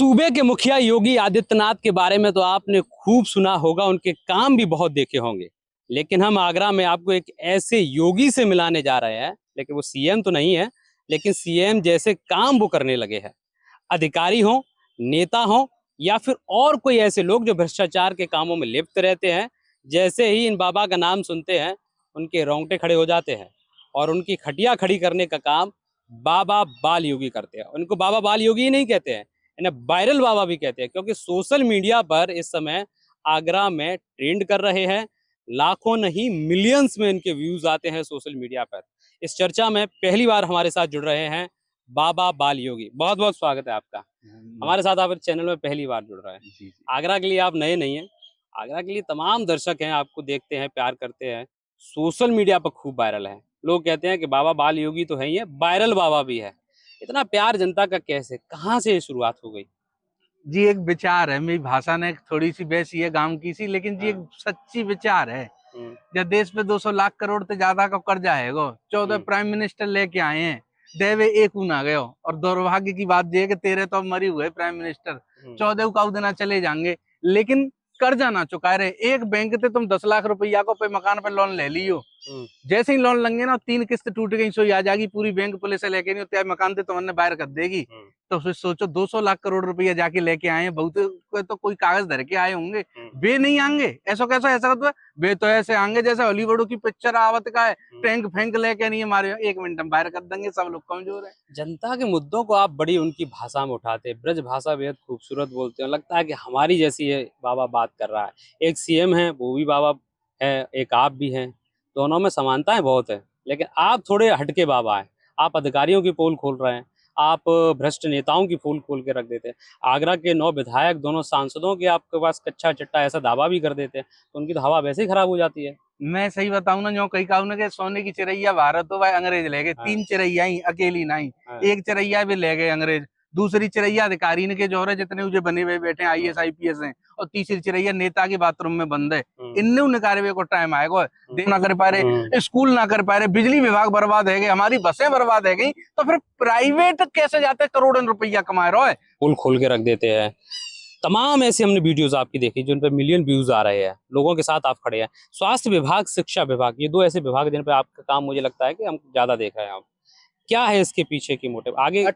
सूबे के मुखिया योगी आदित्यनाथ के बारे में तो आपने खूब सुना होगा, उनके काम भी बहुत देखे होंगे। लेकिन हम आगरा में आपको एक ऐसे योगी से मिलाने जा रहे हैं, लेकिन वो सीएम तो नहीं है, लेकिन सीएम जैसे काम वो करने लगे हैं। अधिकारी हों, नेता हों या फिर और कोई ऐसे लोग जो भ्रष्टाचार के कामों में लिप्त रहते हैं, जैसे ही इन बाबा का नाम सुनते हैं उनके रोंगटे खड़े हो जाते हैं। और उनकी खटिया खड़ी करने का काम बाबा बाल योगी करते हैं। उनको बाबा बाल योगी ही नहीं कहते हैं, इन्हें वायरल बाबा भी कहते हैं, क्योंकि सोशल मीडिया पर इस समय आगरा में ट्रेंड कर रहे हैं। लाखों नहीं मिलियंस में इनके व्यूज आते हैं सोशल मीडिया पर। इस चर्चा में पहली बार हमारे साथ जुड़ रहे हैं बाबा बाल योगी। बहुत बहुत स्वागत है आपका हमारे साथ। आप चैनल में पहली बार जुड़ रहे हैं। आगरा के लिए आप नए नहीं हैं, आगरा के लिए तमाम दर्शक हैं, आपको देखते हैं, प्यार करते हैं, सोशल मीडिया पर खूब वायरल है। लोग कहते हैं कि बाबा बाल योगी तो है ही है, वायरल बाबा भी है। इतना प्यार जनता का कैसे, कहाँ से ये शुरुआत हो गई? जी एक विचार है, मेरी भाषा ने थोड़ी सी वैसी है गांव की सी, लेकिन जी एक सच्ची विचार है। जब देश पे 200 लाख करोड़ से ज्यादा का कर्जा है, 14 प्राइम मिनिस्टर लेके आए हैं, देवे एक ना गयो। और दुर्भाग्य की बात ये है कि 13 तो अब मरी हुए प्राइम मिनिस्टर, 14 का देना चले जाएंगे, लेकिन कर्जा ना चुका रहे। एक बैंक से तुम 10 लाख रुपया को पे मकान पे लोन ले लियो, जैसे ही लोन लेंगे ना 3 किस्त टूट गई सो आ जाएगी, पूरी बैंक पुलिस लेके नहीं होती, मकान से तुमने बाहर कर देगी। तो फिर सोचो 200 लाख करोड़ रुपया जाके लेके आए हैं, बहुत तो कोई कागज धर के आए होंगे, वे नहीं आएंगे। ऐसा कैसा ऐसा तो वे तो ऐसे आएंगे जैसे हॉलीवुड की पिक्चर आवत का है, टैंक फेंक लेके नहीं हमारे 1 मिनट में बाहर कर देंगे। सब लोग कमजोर है। जनता के मुद्दों को आप बड़ी उनकी भाषा में उठाते हैं, ब्रज भाषा बेहद खूबसूरत बोलते हैं, लगता है कि हमारी जैसी ये बाबा बात कर रहा है। एक सीएम है वो भी बाबा है, एक आप भी हैं, दोनों में समानताएं बहुत है, लेकिन आप थोड़े हटके बाबा हैं। आप अधिकारियों की पोल खोल रहे हैं, आप भ्रष्ट नेताओं की पोल खोल के रख देते हैं। आगरा के 9 विधायक, दोनों सांसदों के आपके पास कच्चा चिट्टा ऐसा दावा भी कर देते हैं, तो उनकी तो हवा वैसे ही खराब हो जाती है। मैं सही बताऊं ना, जो कई कहूं ना कि सोने की चिड़ैया भारत हो भाई अंग्रेज ले गए। 3 चिड़ैया ही अकेली नहीं, एक चिड़ैया भी ले गए अंग्रेज, दूसरी चिड़ैया अधिकारी ने के जोरे जितने उजे बने हुए बैठे आईएएस आईपीएस हैं, और तीसरी चिड़ैया नेता के बाथरूम में बंद है। इन्ने निकारे को टाइम आएगा, देख ना कर पा रहे, स्कूल ना कर पा रहे, बिजली विभाग बर्बाद है गए, हमारी बसें बर्बाद है गई, तो फिर प्राइवेट कैसे जाते करोड़ों रुपया कमा रहे हो? पुल खोल के रख देते हैं। तमाम ऐसी हमने वीडियोस आपकी देखी जिन पे मिलियन व्यूज आ रहे हैं, लोगों के साथ आप खड़े हैं। स्वास्थ्य विभाग, शिक्षा विभाग, ये 2 ऐसे विभाग जिन पे आपका काम मुझे लगता है कि हम ज्यादा देख रहे हैं। आप क्या है इसके पीछे की मोटिव आगे?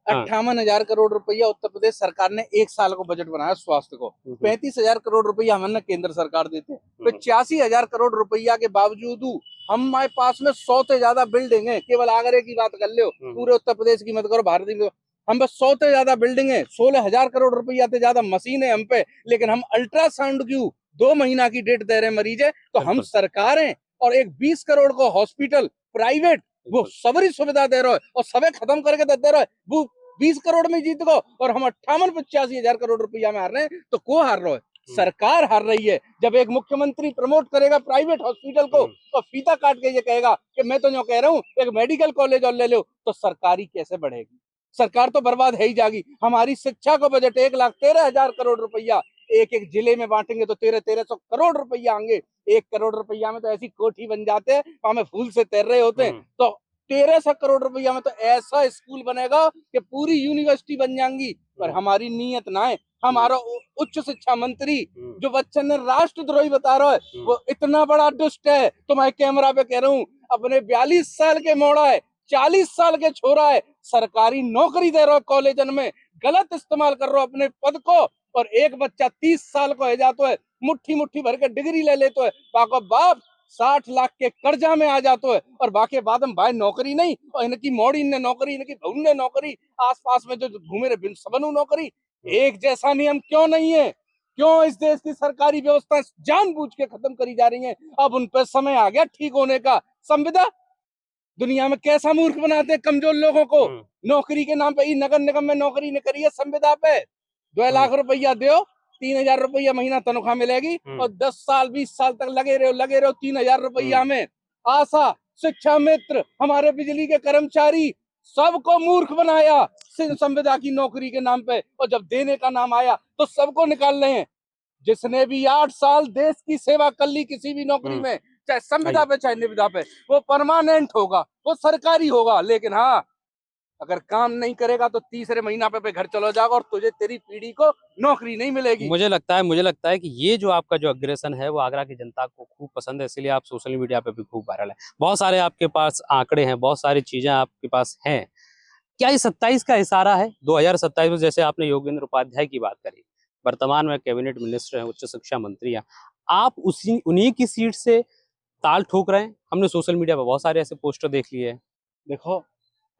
58,000 करोड़ रुपया उत्तर प्रदेश सरकार ने 1 साल को बजट बनाया स्वास्थ्य को। 35,000 करोड़ रुपया हमने केंद्र सरकार देते हैं। 85,000 करोड़ रुपया के बावजूद हमारे पास में 100 से ज्यादा बिल्डिंग है। केवल आगरे की बात कर लो, पूरे उत्तर प्रदेश की मत करो, भारत हम बस 100 से ज्यादा बिल्डिंग है, 16,000 करोड़ रुपया से ज्यादा मशीन है हम पे, लेकिन हम अल्ट्रासाउंड क्यों 2 महीना की डेट दे रहे हैं मरीज है। तो हम सरकार है, और एक 20 करोड़ को हॉस्पिटल प्राइवेट वो सबरी सुविधा दे रहे हो, और सबे खत्म करके दे रहे हो। वो 20 करोड़ में जीत गो, और हम 58-85,000 करोड़ रुपया में हार रहे हैं। तो को हार रहे हो? सरकार हार रही है। जब एक मुख्यमंत्री प्रमोट करेगा प्राइवेट हॉस्पिटल को, तो फीता काट के ये कहेगा कि मैं तो जो कह रहा हूँ एक मेडिकल कॉलेज और ले लो, तो सरकारी कैसे बढ़ेगी? सरकार तो बर्बाद है ही जाएगी। हमारी शिक्षा का बजट 1,13,000 करोड़ रुपया, एक एक जिले में बांटेंगे तो 1300 करोड़ रुपया आएंगे। 1 करोड़ रुपया में तो ऐसी कोठी बन जाते हैं, हमें फूल से तैर रहे होते हैं। तो 1300 करोड़ रुपया में तो ऐसा स्कूल बनेगा कि पूरी यूनिवर्सिटी बन जाएंगी। पर हमारी नीयत ना है। हमारा उच्च शिक्षा मंत्री जो बच्चन ने राष्ट्रद्रोही बता रहा है, वो इतना बड़ा दुष्ट है। तो मैं कैमरा पे कह रहा हूँ, अपने 42 साल के मोड़ा है, 40 साल के छोरा है, सरकारी नौकरी दे रहे हो कॉलेजन में, गलत इस्तेमाल कर रहे हो अपने पद को। और एक बच्चा 30 साल को है जातो है, मुट्ठी मुट्ठी भर के डिग्री ले लेते है, बाको बाप 60 लाख के कर्जा में आ जातो है, और बाकी बाद में भाई नौकरी नहीं, और इनकी मोड़ी ने नौकरी, इनकी बहू ने नौकरी, आसपास में जो घूमे रहे सबनू नौकरी। एक जैसा नियम क्यों नहीं है? क्यों इस देश की सरकारी व्यवस्था जानबूझ के खत्म करी जा रही है? अब उन पर समय आ गया ठीक होने का। संविदा दुनिया में कैसा मूर्ख बनाते हैं कमजोर लोगों को। नौकरी के नाम पे नगर निगम में नौकरी ने करी है, संविदा पे 2 लाख रुपया दो, 3,000 रुपया महीना तनख्वाह मिलेगी, और 10 साल 20 साल तक लगे रहो 3,000 रुपया में। आशा, शिक्षा मित्र, हमारे बिजली के कर्मचारी, सबको मूर्ख बनाया संविदा की नौकरी के नाम पे, और जब देने का नाम आया तो सबको निकाल रहे हैं। जिसने भी 8 साल देश की सेवा कर ली किसी भी नौकरी में, चाहे संविदा पे चाहे निविदा पे, वो परमानेंट होगा, वो सरकारी होगा। लेकिन हाँ, अगर काम नहीं करेगा तो तीसरे महीना पे घर चलो जाओगे और तुझे तेरी पीढ़ी को नौकरी नहीं मिलेगी। मुझे लगता है कि ये जो आपका जो अग्रेसन है वो आगरा की जनता को खूब पसंद है, इसलिए आप सोशल मीडिया पे भी खूब वायरल है। बहुत सारे आपके पास आंकड़े हैं, बहुत सारी चीजें आपके पास हैं। क्या ये 27 का इशारा है? 2027 में जैसे आपने योगेंद्र उपाध्याय की बात करी, वर्तमान में कैबिनेट मिनिस्टर हैं, उच्च शिक्षा मंत्री हैं, आप उसी उन्हीं की सीट से ताल ठोक रहे हैं। हमने सोशल मीडिया पर बहुत सारे ऐसे पोस्टर देख लिए हैं। देखो,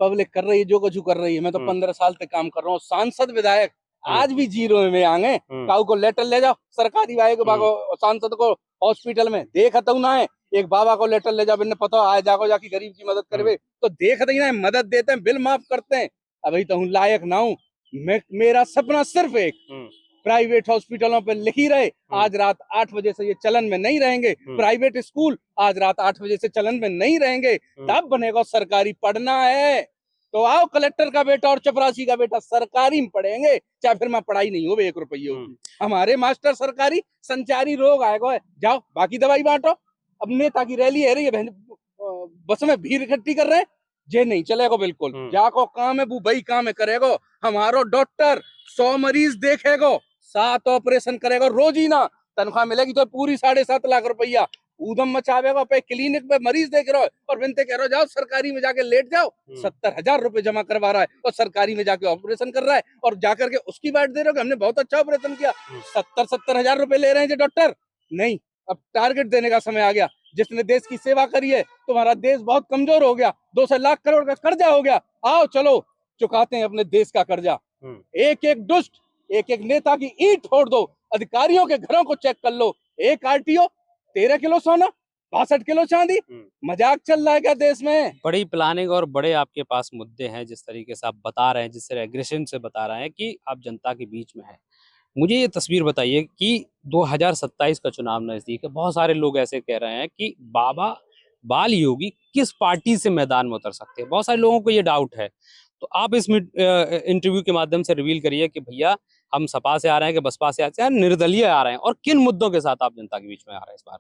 पब्लिक कर रही है जो कुछ कर रही है। मैं तो 15 साल तक काम कर रहा हूँ। सांसद विधायक आज भी जीरो में आगे। काऊ को लेटर ले जाओ सरकारी भाई को बागो सांसद को हॉस्पिटल में देखता ना है। एक बाबा को लेटर ले जाओ, बिन्ने पता आए जाको जाके गरीब की मदद करवे तो देखते ही ना है, मदद देते हैं, बिल माफ करते हैं। अभी तो हूँ लायक ना हूँ। मेरा सपना सिर्फ एक प्राइवेट हॉस्पिटलों पे लिखी रहे आज रात 8 बजे से ये चलन में नहीं रहेंगे। प्राइवेट स्कूल आज रात 8 बजे से चलन में नहीं रहेंगे। तब बनेगा सरकारी। पढ़ना है तो आओ, कलेक्टर का बेटा और चपरासी का बेटा सरकारी में पढ़ेंगे, चाहे फिर मैं पढ़ाई नहीं हो 1 रुपये होगी। हमारे मास्टर सरकारी, संचारी रोग आएगा। जाओ बाकी दवाई बांटो। अब नेता की रैली है रही है, बस में भीड़ इकट्ठी कर रहे हैं, जे नहीं चलेगा बिल्कुल। जाको काम है वो भाई काम है करेगो। हमारो डॉक्टर 100 मरीज देखेगो, 7 ऑपरेशन करेगा रोज ही ना। तनख्वाह मिलेगी तो पूरी 7.5 लाख रुपया ऊधम मचावेगा पे क्लिनिक पे मरीज देख रहे हो और बिनते कह रहे हो जाओ सरकारी में जाके लेट जाओ। 70,000 रुपए जमा करवा रहा है और सरकारी में जाके ऑपरेशन कर रहा है और जाकर के उसकी बात दे रहे हो कि हमने बहुत अच्छा ऑपरेशन किया। 70,000 रुपए ले रहे हैं जो डॉक्टर। नहीं, अब टारगेट देने का समय आ गया। जिसने देश की सेवा करी है, तुम्हारा देश बहुत कमजोर हो गया। 200 लाख करोड़ का कर्जा हो गया। आओ चलो चुकाते हैं अपने देश का कर्जा। एक एक दुष्ट, एक एक नेता की ईंट फोड़ दो। अधिकारियों के घरों को चेक कर लो। एक आरटीओ 13 किलो सोना, 62 किलो चांदी। मजाक चल रहा है क्या देश में? बड़ी प्लानिंग और बड़े आपके पास मुद्दे हैं, जिस तरीके से आप बता रहे हैं, जिस तरह एग्रेशन से बता रहे हैं कि आप जनता के बीच में है। मुझे ये तस्वीर बताइए कि 2027 का चुनाव नजदीक है, बहुत सारे लोग ऐसे कह रहे हैं कि बाबा बाल योगी किस पार्टी से मैदान में उतर सकते हैं। बहुत सारे लोगों को ये डाउट है, तो आप इस इंटरव्यू के माध्यम से रिवील करिए कि भैया हम सपा से आ रहे हैं कि बसपा से आ रहे हैं, निर्दलीय आ रहे हैं, और किन मुद्दों के साथ आप जनता के बीच में आ रहे हैं इस बार।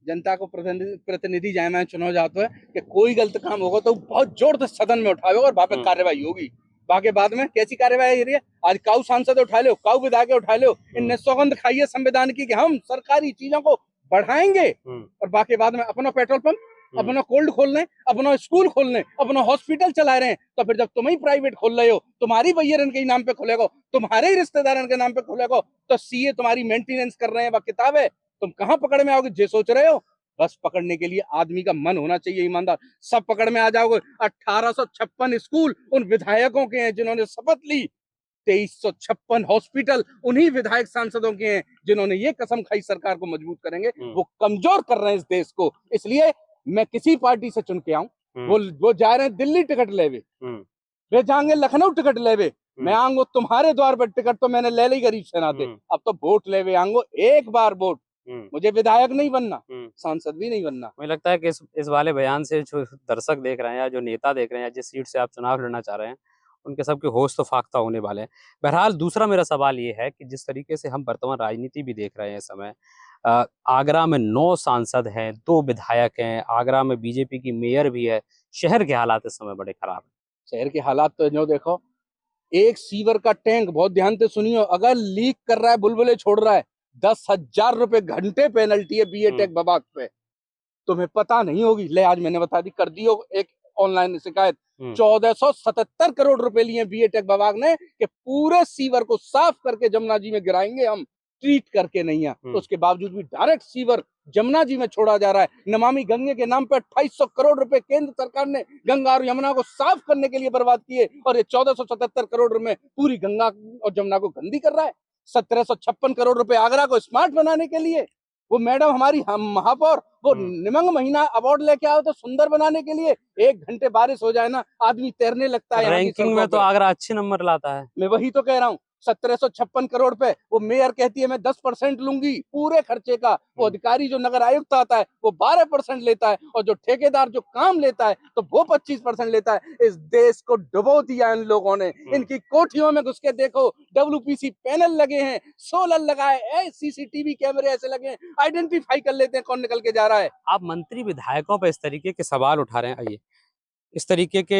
जनता को प्रतिनिधि जाए मैं चुनाव जाते हैं कि कोई गलत काम होगा तो बहुत जोर से सदन में उठावे और वहां पे कार्रवाई होगी। बाकी बाद में कैसी कार्रवाई हो रही है? आज काऊ सांसद उठा लो, काऊ विधायक उठा लो, इनने सौगंध खाई है संविधान की कि हम सरकारी चीजों को बढ़ाएंगे और बाकी बाद में अपना पेट्रोल पंप, अपना कोल्ड खोलने, अपना स्कूल खोलने, अपना हॉस्पिटल चला रहे हैं। तो फिर जब तुम ही प्राइवेट खोल रहे हो, तुम्हारी भैया के नाम पे खोलेगा, तुम्हारे ही रिश्तेदार के नाम पे खोलेगा, तो सीए तुम्हारी मेंटेनेंस कर रहे हैं, वह किताब है, तुम कहाँ पकड़ में आओगे? जे सोच रहे हो बस पकड़ने के लिए आदमी का मन होना चाहिए ईमानदार, सब पकड़ में आ जाओगे। 1856 स्कूल उन विधायकों के हैं जिन्होंने शपथ ली। 2356 हॉस्पिटल उन्हीं विधायक सांसदों के हैं जिन्होंने ये कसम खाई सरकार को मजबूत करेंगे। वो कमजोर कर रहे हैं इस देश को। इसलिए मैं किसी पार्टी से चुन के आऊं, वो जा रहे हैं दिल्ली टिकट लेवे, वे जाएंगे लखनऊ टिकट लेवे, मैं आऊंगा तुम्हारे द्वार पर टिकट तो मैंने ले ली गरीब से नाते। अब तो वोट लेवे आऊंगो, एक बार वोट। मुझे विधायक नहीं बनना, सांसद भी नहीं बनना। मुझे लगता है कि इस वाले बयान से जो दर्शक देख रहे हैं या जो नेता देख रहे हैं या जिस सीट से आप चुनाव लड़ना चाह रहे हैं, उनके सबके होश तो फाख्ता होने वाले हैं। बहरहाल दूसरा मेरा सवाल ये है कि जिस तरीके से हम वर्तमान राजनीति भी देख रहे हैं इस समय, आगरा में 9 सांसद हैं, 2 विधायक हैं, आगरा में बीजेपी की मेयर भी है, शहर के हालात इस समय बड़े खराब है। शहर के हालात तो जो देखो, एक सीवर का टैंक, बहुत ध्यान से सुनियो, अगर लीक कर रहा है, बुलबुले छोड़ रहा है, 10,000 रुपए घंटे पेनल्टी है बीए टेक विभाग पे। तुम्हें पता नहीं होगी, ले आज मैंने बता दी, कर दियो एक ऑनलाइन शिकायत। 1477 करोड़ रुपए लिए बीए टेक विभाग ने कि पूरे सीवर को साफ करके जमुना जी में गिराएंगे हम, ट्रीट करके नहीं है। तो उसके बावजूद भी डायरेक्ट सीवर जमुना जी में छोड़ा जा रहा है। नमामि गंगे के नाम पर 2800 करोड़ रुपए केंद्र सरकार ने गंगा और यमुना को साफ करने के लिए बर्बाद किए और ये 1477 करोड़ में पूरी गंगा और जमुना को गंदी कर रहा है। 1756 करोड़ रुपए आगरा को स्मार्ट बनाने के लिए। वो मैडम हमारी हम महापौर, वो निमंग महीना अवार्ड लेके आओ तो सुंदर बनाने के लिए। 1 घंटे बारिश हो जाए ना, आदमी तैरने लगता है। रैंकिंग में तो आगरा अच्छे नंबर लाता है। मैं वही तो कह रहा हूँ, 1756 करोड़ पे वो मेयर कहती है मैं 10% लूंगी पूरे खर्चे का। वो अधिकारी जो नगर आयुक्त आता है वो 12% लेता है और जो ठेकेदार जो काम लेता है तो वो 25% लेता है। इस देश को डुबो दिया इन लोगों ने। इनकी कोठियों में घुस के देखो, WPC पैनल लगे हैं, सोलर लगाए, CCTV कैमरे ऐसे लगे हैं, आइडेंटिफाई कर लेते हैं कौन निकल के जा रहा है। आप मंत्री विधायकों पर इस तरीके के सवाल उठा रहे हैं। आइए इस तरीके के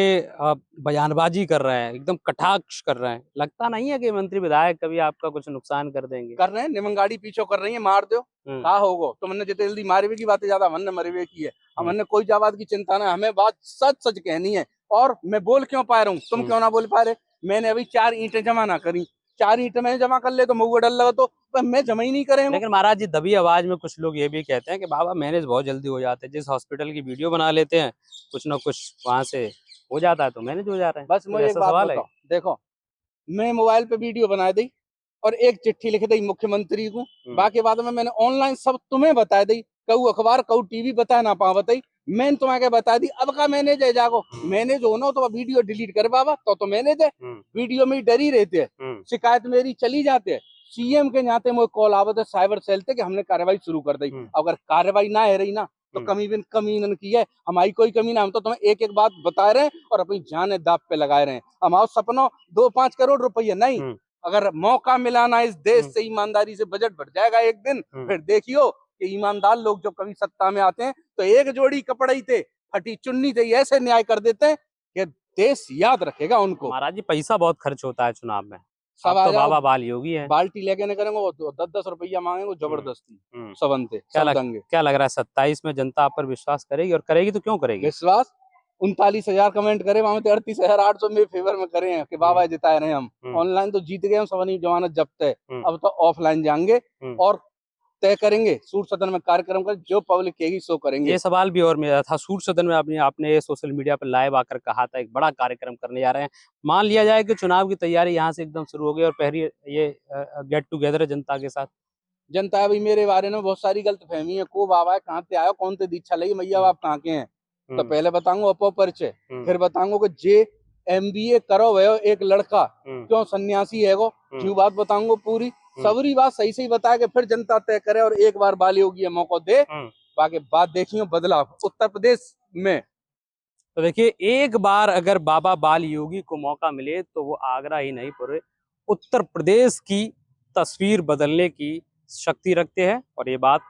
बयानबाजी कर रहे हैं, एकदम कटाक्ष कर रहे हैं, लगता नहीं है कि मंत्री विधायक कभी आपका कुछ नुकसान कर देंगे? कर रहे हैं, निमंगाड़ी पीछो कर रही है, मार दो का होगो। तुमने जितने जल्दी मारवे की बातें ज्यादा हमने मरवे की है। हमने कोई जावाद की चिंता ना, हमें बात सच सच कहनी है। और मैं बोल क्यों पा रहा हूँ, तुम क्यों ना बोल पा रहे? मैंने अभी 4 ईंटें जमा ना करी, 4 ईंटें मैंने जमा कर ले तो मुझे डर लगा, तो मैं जमा ही नहीं करेंगे। लेकिन महाराज जी दबी आवाज में कुछ लोग ये भी कहते हैं कि बाबा मैनेज बहुत जल्दी हो जाते हैं, जिस हॉस्पिटल की वीडियो बना लेते हैं कुछ ना कुछ वहां से हो जाता है तो मैनेज हो जा रहे हैं। बस तो मुझे एक ऐसा बात सवाल है? बताओ, देखो मैं मोबाइल पे वीडियो बना दी और एक चिट्ठी लिख दी मुख्यमंत्री को, बाकी बाद में मैंने ऑनलाइन सब तुम्हें बता दी, कहू अखबार कहू टीवी बता ना पा बताई, मैंने तुम्हें बता दी। अब का मैनेज है जागो, मैनेज होना तो वीडियो डिलीट कर बाबा तो मैनेज है। वीडियो में डरी रहते हैं, शिकायत मेरी चली जाते है, सीएम के नाते मुझे कॉल आवत है साइबर सेल से कि हमने कार्रवाई शुरू कर दी। अगर कार्रवाई ना है रही ना तो कमी इन्होंने की है, हमारी कोई कमी ना, हम तो तुम्हें एक एक बात बता रहे हैं और अपनी जान दाव पे लगाए रहे हैं। हमारे सपनों 2-5 करोड़ रुपये नहीं, अगर मौका मिला ना इस देश से ईमानदारी से बजट बढ़ जाएगा एक दिन, फिर देखियो कि ईमानदार लोग जो कभी सत्ता में आते हैं तो एक जोड़ी कपड़े थे फटी चुन्नी थे ऐसे न्याय कर देते हैं कि देश याद रखेगा उनको। महाराज जी पैसा बहुत खर्च होता है चुनाव में, सब आप तो बाबा बाल योगी है, बाल्टी लेके नहीं करेंगे, वो 10-10 रुपया मांगेंगे जबरदस्ती सबनते। क्या लग रहा है 27 में जनता आप पर विश्वास करेगी, और करेगी तो क्यों करेगी? विश्वास 39,000 कमेंट करे, वहां 38,800 मेरे फेवर में करे हैं कि बाबा जिताए रहे हम। ऑनलाइन तो जीत गए हम, सबनी जमानत जब्त है, अब तो ऑफलाइन जाएंगे और तय करेंगे, सूर सदन में कार्यक्रम कर जो पब्लिक कहेगी सो करेंगे। ये सवाल भी और मेरा था, सूर सदन में आपने सोशल मीडिया पर लाइव आकर कहा था एक बड़ा कार्यक्रम करने जा रहे हैं, मान लिया जाए कि चुनाव की तैयारी यहाँ से एकदम शुरू हो गई और पहली ये गेट टुगेदर है जनता के साथ। जनता अभी मेरे बारे में बहुत सारी गलतफहमी है, को बाबा है कहाँ से आयो, कौन से दीक्षा लगी, मैया बाप कहाँ के हैं, तो पहले बताऊंगा अपो परिचय, फिर बताऊंगा कि MBA करो भयो एक लड़का क्यों सन्यासी है वो, क्यों बात बताऊंगा पूरी सबरी बात सही सही बताया कि फिर जनता तय करे और एक बार बाल योगी मौका दे, बाकी बात देखियो बदलाव उत्तर प्रदेश में। तो देखिए एक बार अगर बाबा बाल योगी को मौका मिले तो वो आगरा ही नहीं पूरे उत्तर प्रदेश की तस्वीर बदलने की शक्ति रखते हैं, और ये बात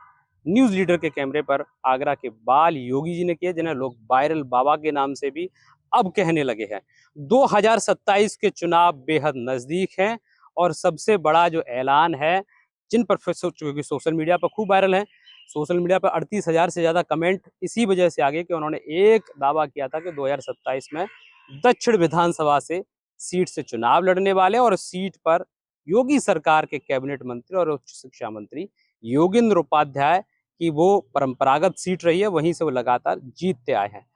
न्यूज लीडर के कैमरे पर आगरा के बाल योगी जी ने किया, जिन्हें लोग वायरल बाबा के नाम से भी अब कहने लगे हैं। 2027 के चुनाव बेहद नजदीक हैं और सबसे बड़ा जो ऐलान है, जिन पर सोशल मीडिया पर खूब वायरल है, सोशल मीडिया पर 38,000 से ज्यादा कमेंट इसी वजह से आ गए कि उन्होंने एक दावा किया था कि 2027 में दक्षिण विधानसभा से सीट से चुनाव लड़ने वाले और सीट पर योगी सरकार के कैबिनेट मंत्री और उच्च शिक्षा मंत्री योगेंद्र उपाध्याय की वो परंपरागत सीट रही है, वहीं से वो लगातार जीतते आए हैं।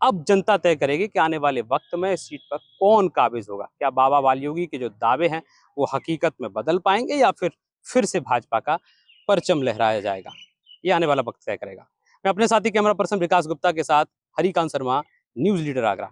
अब जनता तय करेगी कि आने वाले वक्त में इस सीट पर कौन काबिज होगा, क्या बाबा बाल योगी के जो दावे हैं वो हकीकत में बदल पाएंगे या फिर से भाजपा का परचम लहराया जाएगा, ये आने वाला वक्त तय करेगा। मैं अपने साथी कैमरा पर्सन विकास गुप्ता के साथ हरिकांत शर्मा, न्यूज लीडर आगरा।